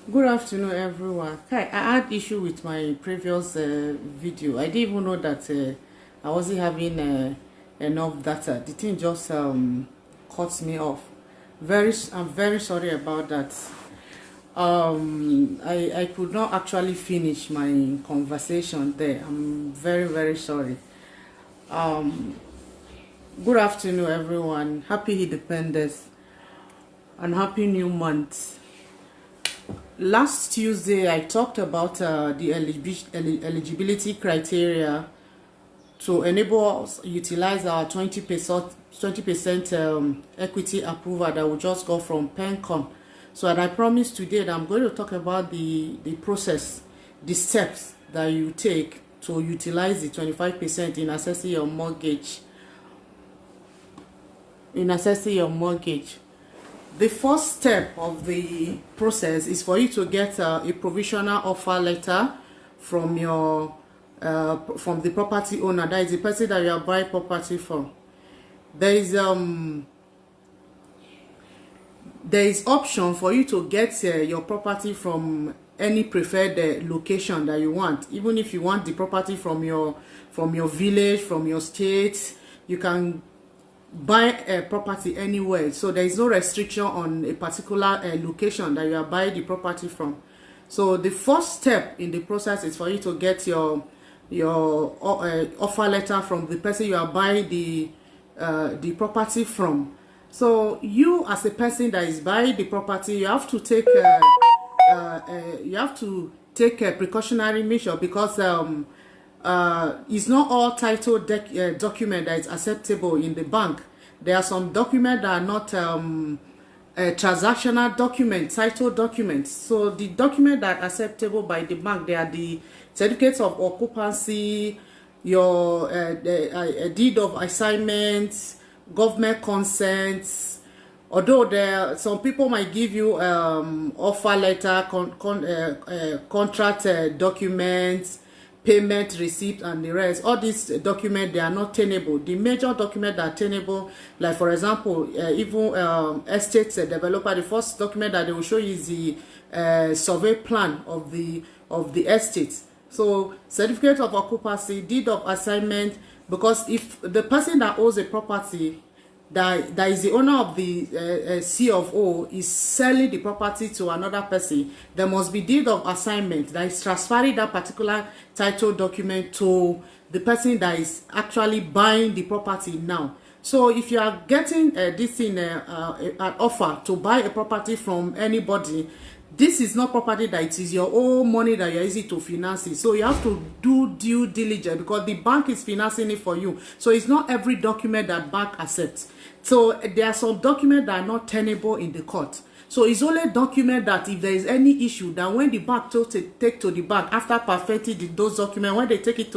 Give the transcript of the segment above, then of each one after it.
Good afternoon, everyone. Hi, I had issue with my previous video. I didn't even know that I wasn't having enough data. The thing just cuts me off. I'm very sorry about that. I could not actually finish my conversation there. I'm very sorry. Good afternoon, everyone. Happy Independence and happy new month. Last Tuesday, I talked about the eligibility criteria to enable us utilize our 20% equity approval that we just got from PenCom. So, and I promised today that I'm going to talk about the process, the steps that you take to utilize the 25% in assessing your mortgage. The first step of the process is for you to get a provisional offer letter from your from the property owner. That is the person that you are buying property from. There is option for you to get your property from any preferred location that you want. Even if you want the property from your village, from your state, you can buy a property anywhere. So there is no restriction on a particular location that you are buying the property from. So the first step in the process is for you to get your offer letter from the person you are buying the property from. So you, as a person that is buying the property, you have to take a precautionary measure, because it's not all title document that is acceptable in the bank. There are some documents that are not transactional documents, title documents. So the documents that are acceptable by the bank, they are the certificates of occupancy, your deed of assignment, government consents. Although some people might give you offer letter, contract documents, payment receipt, and the rest. All these documents, they are not tenable. The major documents that are tenable, like for example, even estate developer, the first document that they will show you is the survey plan of the estate. So certificate of occupancy, deed of assignment, because if the person that owns a property, that is the owner of the C of O, is selling the property to another person, there must be deed of assignment that is transferring that particular title document to the person that is actually buying the property now. So if you are getting this in an offer to buy a property from anybody, this is not property that it is your own money that you're using to finance it. So you have to do due diligence, because the bank is financing it for you. So it's not every document that bank accepts. So there are some documents that are not tenable in the court. So it's only a document that if there is any issue, that when the bank take to the bank after perfecting those documents, when they take it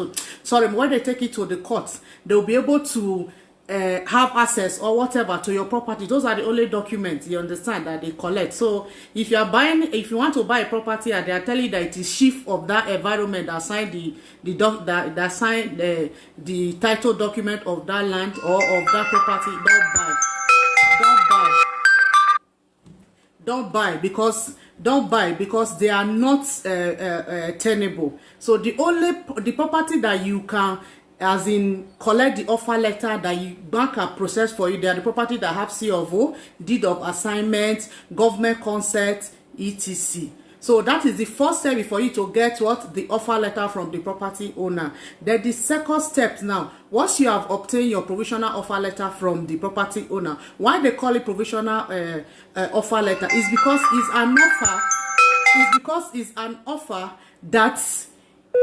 to the court, they'll be able to have access or whatever to your property. Those are the only documents, you understand, that they collect. So if you want to buy a property and they are telling you that it is chief of that environment that signed the title document of that land or of that property, don't buy because they are not tenable. So the property that you can, as in, collect the offer letter that you bank can process for you, they are the property that have C of O, deed of assignment, government consent, etc. So that is the first step for you to get the offer letter from the property owner. Then the second step now, once you have obtained your provisional offer letter from the property owner, why they call it provisional offer letter is because it's an offer that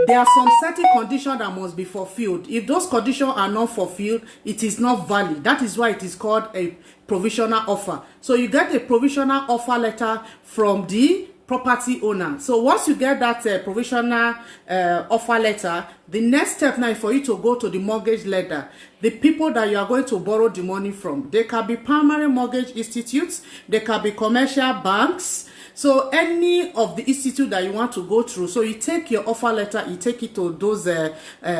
there are some certain conditions that must be fulfilled. If those conditions are not fulfilled, it is not valid. That is why it is called a provisional offer. So you get a provisional offer letter from the property owner. So once you get that provisional offer letter, the next step now is for you to go to the mortgage lender, the people that you are going to borrow the money from. They can be primary mortgage institutes, they can be commercial banks. So any of the institute that you want to go through, so you take your offer letter, you take it to those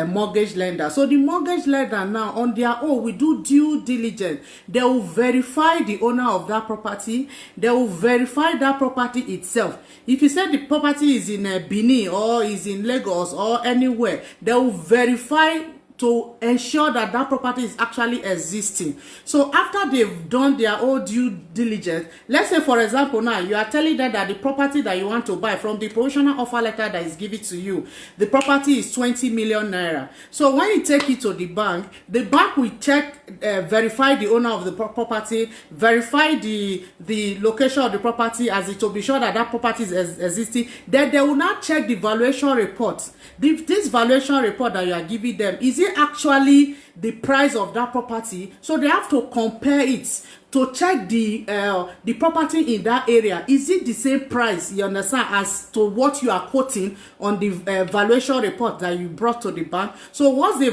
mortgage lenders. So the mortgage lender now on their own will do due diligence. They will verify the owner of that property. They will verify that property itself. If you say the property is in Benin or is in Lagos or anywhere, they will verify to ensure that that property is actually existing. So after they've done their own due diligence, let's say for example now you are telling them that the property that you want to buy from the provisional offer letter that is given to you, the property is 20 million naira. So when you take it to the bank will check, verify the owner of the property, verify the location of the property as it to be sure that that property is existing. Then they will not check the valuation report. This valuation report that you are giving them, is it actually the price of that property? So they have to compare it to check the property in that area. Is it the same price, you understand, as to what you are quoting on the valuation report that you brought to the bank? So once they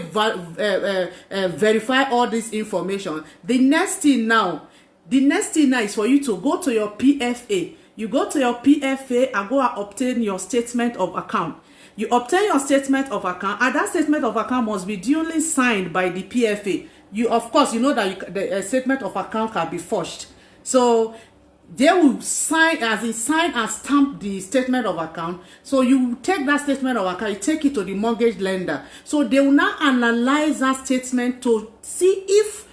verify all this information, the next thing now is for you to go to your PFA. You go to your PFA and go and obtain your statement of account. You obtain your statement of account, and that statement of account must be duly signed by the PFA. You, of course, you know that the statement of account can be forged. So they will sign and stamp the statement of account. So you take that statement of account, you take it to the mortgage lender. So they will now analyze that statement to see if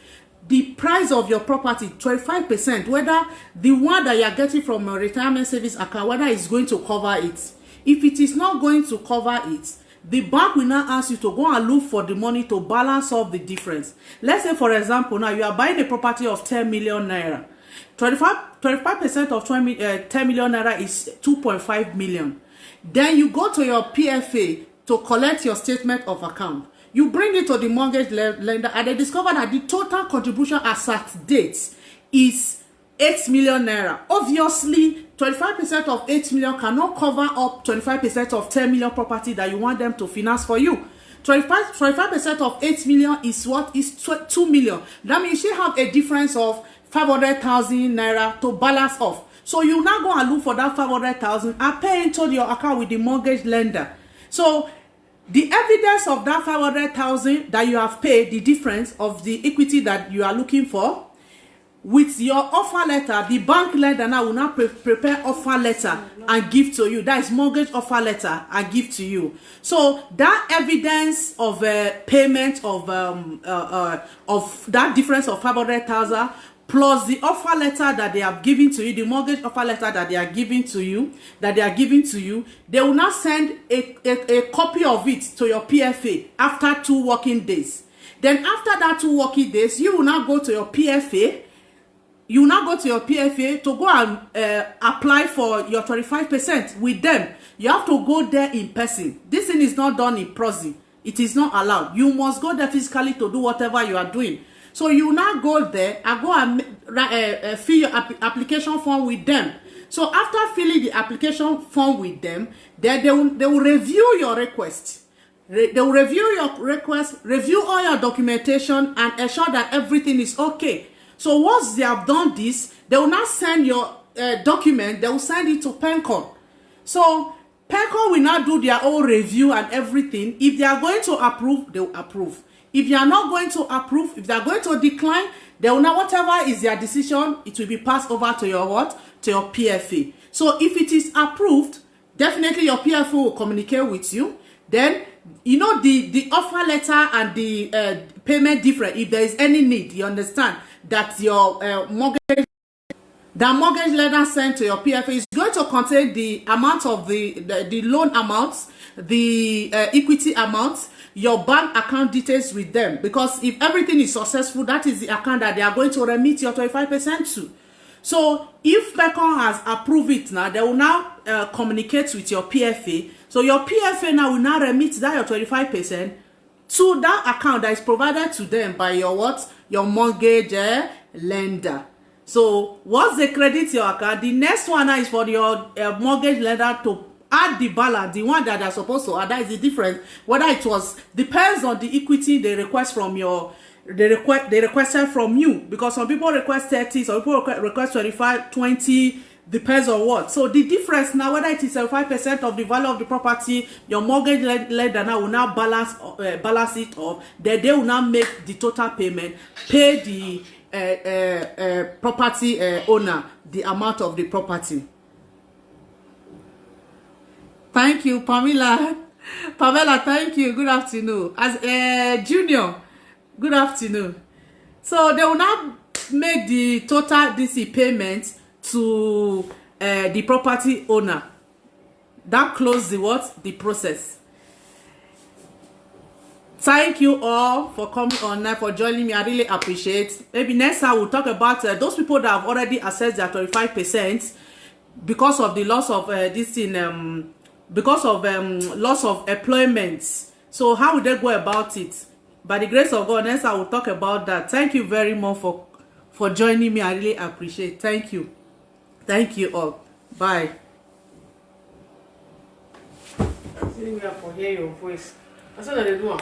the price of your property, 25%, whether the one that you are getting from a retirement savings account, whether it's going to cover it. If it is not going to cover it, the bank will now ask you to go and look for the money to balance off the difference. Let's say, for example, now you are buying a property of 10 million naira. 25% of 10 million naira is 2.5 million. Then you go to your PFA to collect your statement of account. You bring it to the mortgage lender and they discover that the total contribution as at date is 8 million naira. Obviously, 25% of 8 million cannot cover up 25% of 10 million property that you want them to finance for you. 25% of 8 million is what? Is 2 million. That means you have a difference of 500,000 naira to balance off. So you now go and look for that 500,000 and pay into your account with the mortgage lender. So the evidence of that 500,000 that you have paid, the difference of the equity that you are looking for, with your offer letter, the bank lender now will now prepare offer letter and give to you. That is mortgage offer letter and give to you. So that evidence of payment of that difference of 500,000 plus the offer letter that they have given to you, the mortgage offer letter that they are giving to you, they will now send a copy of it to your PFA after 2 working days. Then after that 2 working days, you will now go to your PFA. You now go to your PFA to go and apply for your 25% with them. You have to go there in person. This thing is not done in proxy. It is not allowed. You must go there physically to do whatever you are doing. So you now go there and go and fill your application form with them. So after filling the application form with them, then they will review your request. They will review your request, review all your documentation, and ensure that everything is okay. So once they have done this, they will now send your document, they will send it to PENCON. So PENCON will now do their own review and everything. If they are going to approve, they will approve. If they are not going to approve, if they are going to decline, they will now, whatever is their decision, it will be passed over to your what? To your PFA. So if it is approved, definitely your PFA will communicate with you. Then, you know, the offer letter and the payment difference, if there is any need, you understand, that your mortgage lender sent to your PFA is going to contain the amount of the loan amounts, the equity amounts, your bank account details with them. Because if everything is successful, that is the account that they are going to remit your 25% to. So if PENCON has approved it now, they will now communicate with your PFA. So your PFA now will now remit that your 25% to that account that is provided to them by your what? Your mortgage lender. So once they credit your account, the next one now is for your mortgage lender to add the balance, the one that they're supposed to add. That is the difference. Whether it was, depends on the equity they request from your, they requested from you. Because some people request 30, some people request 25, 20, depends on what. So the difference now, whether it is 75% of the value of the property, your mortgage lender now will now balance it off. Then they will now make the total payment, pay the property owner the amount of the property. Thank you, Pamela. Pamela, thank you. Good afternoon. As Junior, good afternoon. So they will now make the total DC payment to the property owner. That close the what? The process. Thank you all for coming on, for joining me. I really appreciate. Maybe next time we'll talk about those people that have already assessed their 25% because of the loss of this in because of loss of employment. So how would they go about it? By the grace of God, next I will talk about that. Thank you very much for joining me. I really appreciate. Thank you. Thank you all. Bye. I'm sitting here for hear your voice. That's what they do.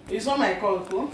It's on my call, too.